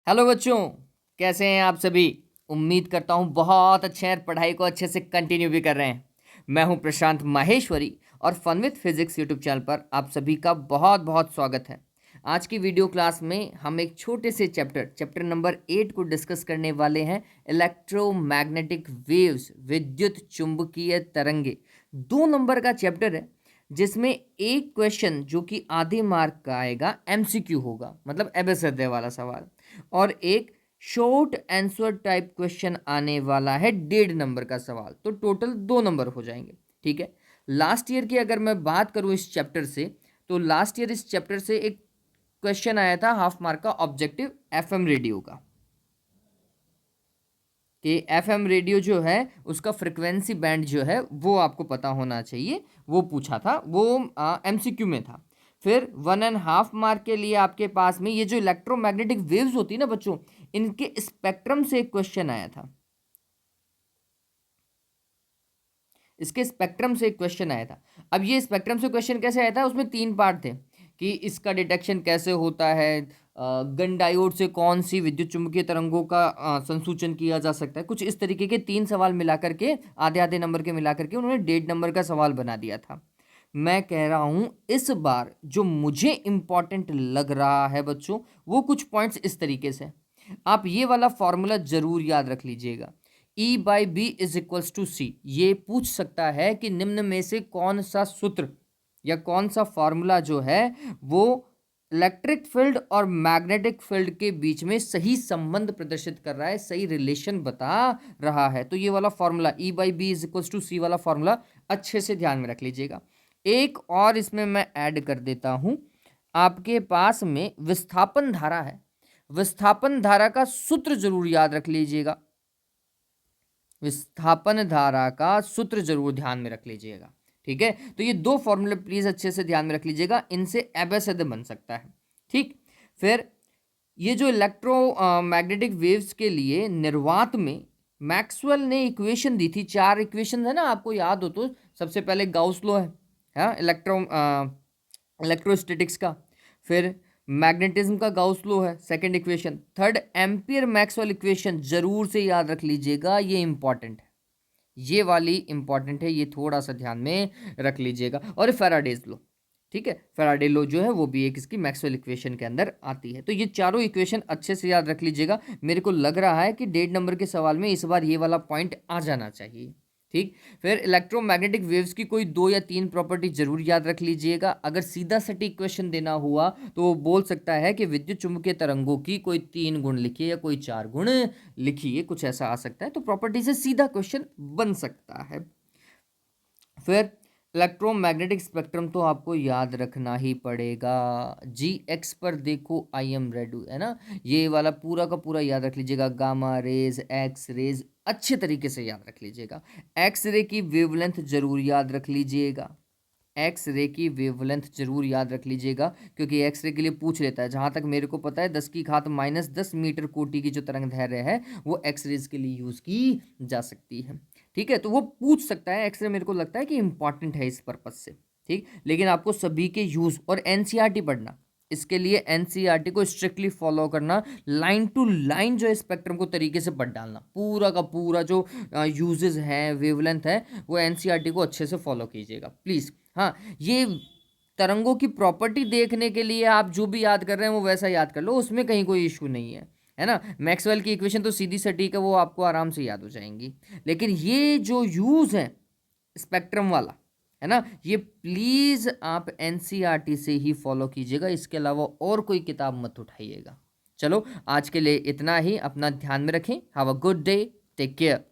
Hello बच्चों, कैसे हैं आप सभी। उम्मीद करता हूँ बहुत अच्छे हैं, पढ़ाई को अच्छे से कंटिन्यू भी कर रहे हैं। मैं हूँ प्रशांत माहेश्वरी और fun with physics YouTube channel पर आप सभी का बहुत बहुत स्वागत है। आज की वीडियो क्लास में हम एक छोटे से चैप्टर नंबर 8 को डिस्कस करने वाले हैं। इलेक्ट्रोमैग्नेटिक वेव्स, विद्युत चुंबकीय तरंगे, 2 नंबर का चैप्टर है, जिसमें एक क्वेश्चन जो कि आधे मार्क का आएगा एमसीक्यू होगा, मतलब एबेसडे वाला सवाल, और एक शॉर्ट आंसर टाइप क्वेश्चन आने वाला है 1.5 नंबर का सवाल। तो टोटल 2 नंबर हो जाएंगे। ठीक है। लास्ट ईयर की अगर मैं बात करूं इस चैप्टर से, तो लास्ट ईयर इस चैप्टर से एक क्वेश्चन आया था हाफ मार्क का, ऑब्जेक्टिव एफएम रेडियो का, कि एफएम रेडियो जो है उसका फ्रिक्वेंसी बैंड जो है वो आपको पता होना चाहिए, वो पूछा था, वो एमसीक्यू में था। फिर 1.5 मार्क के लिए आपके पास में ये जो इलेक्ट्रोमैग्नेटिक वेव्स होती है ना बच्चों, इनके स्पेक्ट्रम से एक क्वेश्चन आया था। इसके स्पेक्ट्रम से एक क्वेश्चन आया था। अब ये स्पेक्ट्रम से क्वेश्चन कैसे आया था, उसमें 3 पार्ट थे कि इसका डिटेक्शन कैसे होता है, गन डायोड से कौन सी विद्युत चुम्बकीय तरंगों का संसूचन किया जा सकता है। कुछ इस तरीके के 3 सवाल मिलाकर के, आधे आधे नंबर के मिलाकर के उन्होंने 1.5 नंबर का सवाल बना दिया था। मैं कह रहा हूं इस बार जो मुझे इंपॉर्टेंट लग रहा है बच्चों, वो कुछ पॉइंट्स इस तरीके से। आप ये वाला फॉर्मूला जरूर याद रख लीजिएगा, E/B=C। ये पूछ सकता है कि निम्न में से कौन सा सूत्र या कौन सा फॉर्मूला जो है वो इलेक्ट्रिक फील्ड और मैग्नेटिक फील्ड के बीच में सही संबंध प्रदर्शित कर रहा है, सही रिलेशन बता रहा है। तो ये वाला फॉर्मूला E/B=C वाला फॉर्मूला अच्छे से ध्यान में रख लीजिएगा। एक और इसमें मैं ऐड कर देता हूं, आपके पास में विस्थापन धारा है, विस्थापन धारा का सूत्र जरूर याद रख लीजिएगा, विस्थापन धारा का सूत्र जरूर ध्यान में रख लीजिएगा। ठीक है, तो ये 2 फॉर्मूले प्लीज अच्छे से ध्यान में रख लीजिएगा, इनसे एबेसिड बन सकता है। ठीक। फिर ये जो इलेक्ट्रोमैग्नेटिक वेव्स के लिए निर्वात में मैक्सवेल ने इक्वेशन दी थी, 4 इक्वेशन है ना, आपको याद हो तो। सबसे पहले गाउस लॉ है, हाँ, इलेक्ट्रोस्टैटिक्स का। फिर मैग्नेटिज्म का गाउस लॉ है, second equation. Third ampere Maxwell equation जरूर से याद रख लीजिएगा, ये इंपॉर्टेंट है, ये वाली इंपॉर्टेंट है, ये थोड़ा सा ध्यान में रख लीजिएगा। और फैराडेज लॉ, ठीक है, फैराडे लॉ जो है वो भी एक इसकी मैक्सवेल इक्वेशन के अंदर आती है। तो ये चारों इक्वेशन अच्छे से याद रख लीजिएगा। मेरे को लग रहा है कि 1.5 नंबर के सवाल में इस बार ये वाला पॉइंट आ जाना चाहिए। ठीक। फिर इलेक्ट्रोमैग्नेटिक वेव्स की कोई 2 या 3 प्रॉपर्टी जरूर याद रख लीजिएगा। अगर सीधा सटीक क्वेश्चन देना हुआ तो वो बोल सकता है कि विद्युत चुम्बकीय तरंगों की कोई 3 गुण लिखिए या कोई 4 गुण लिखिए, कुछ ऐसा आ सकता है। तो प्रॉपर्टी से सीधा क्वेश्चन बन सकता है। फिर इलेक्ट्रोमैग्नेटिक स्पेक्ट्रम तो आपको याद रखना ही पड़ेगा। जी एक्स पर देखो आई एम रेड, है ना, ये वाला पूरा का पूरा याद रख लीजिएगा। गामा रेज, एक्स रेज अच्छे तरीके से याद रख लीजिएगा। एक्स रे की वेवलेंथ जरूर याद रख लीजिएगा, एक्स रे की वेवलेंथ जरूर याद रख लीजिएगा, क्योंकि एक्स रे के लिए पूछ लेता है। जहां तक मेरे को पता है 10⁻⁻10 मीटर कोटि की जो तरंग दैर्घ्य है वो एक्स रेज के लिए यूज की जा सकती है। ठीक है, तो वो पूछ सकता है एक्स रे, मेरे को लगता है कि इंपॉर्टेंट है इस पर्पज से। ठीक, लेकिन आपको सभी के यूज और एनसीईआरटी पढ़ना, इसके लिए एनसीईआरटी को स्ट्रिक्टली फॉलो करना, लाइन टू लाइन जो है स्पेक्ट्रम को तरीके से पढ़ डालना, पूरा का पूरा जो यूजेस है, वेवलेंथ है, वो एनसीईआरटी को अच्छे से फॉलो कीजिएगा प्लीज़। हाँ, ये तरंगों की प्रॉपर्टी देखने के लिए आप जो भी याद कर रहे हैं वो वैसा याद कर लो, उसमें कहीं कोई इशू नहीं है ना। मैक्सवेल की इक्वेशन तो सीधी सटीक है, वो आपको आराम से याद हो जाएंगी। लेकिन ये जो यूज है स्पेक्ट्रम वाला, है ना, ये प्लीज आप एनसीईआरटी से ही फॉलो कीजिएगा, इसके अलावा और कोई किताब मत उठाइएगा। चलो आज के लिए इतना ही, अपना ध्यान में रखें। Have a good day, take care.